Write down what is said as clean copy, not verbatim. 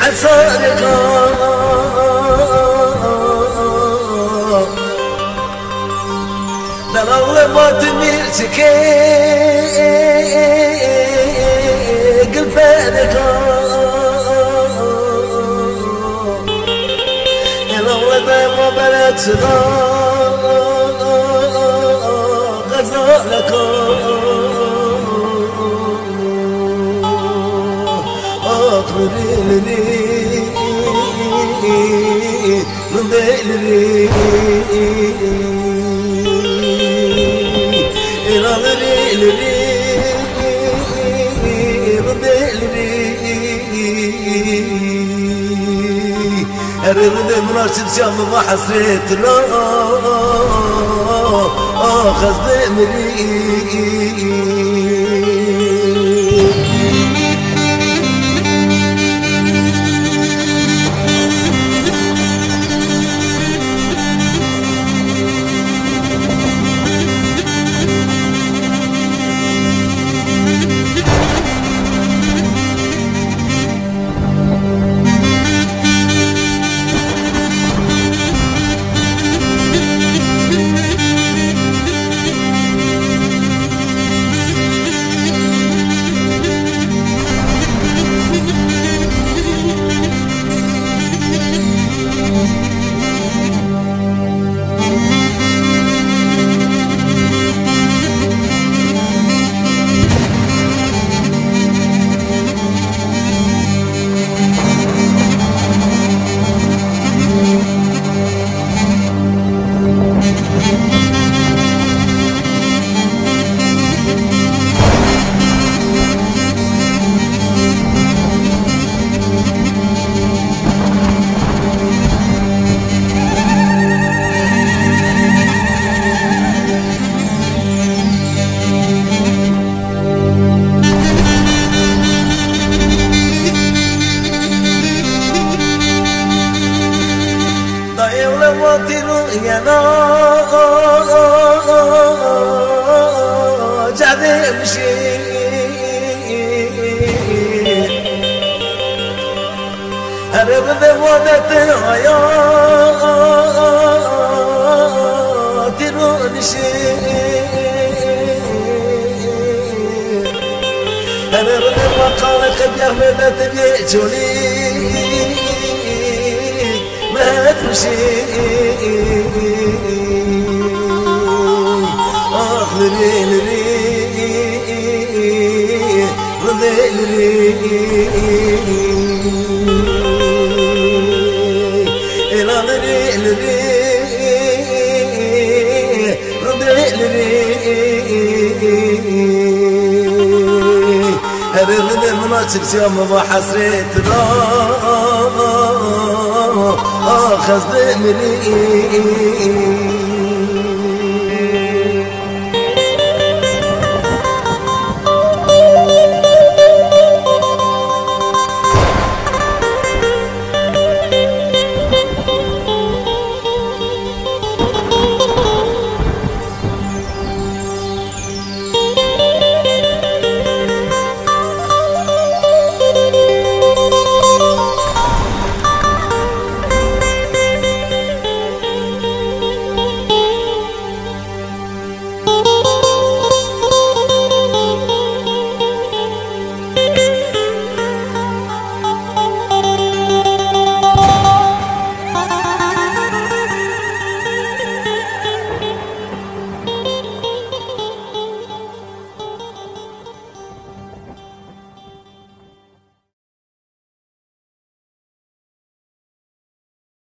حسارك لو ما تميرتك قلبك لو ما بلغت غزالك من دلري نظري لري من دلري الرد مناشد شام ما حسيت لا خذ مري يا جعدي مشي أنا بدي ودت يا تنونشي أنا بدي وقالك بيحمد تبيجوني ما تمشي لري لري رضي لري إلى لري لري رضي لري هذا الرضي مناسب سيوم ما حسرت لا خذ بمري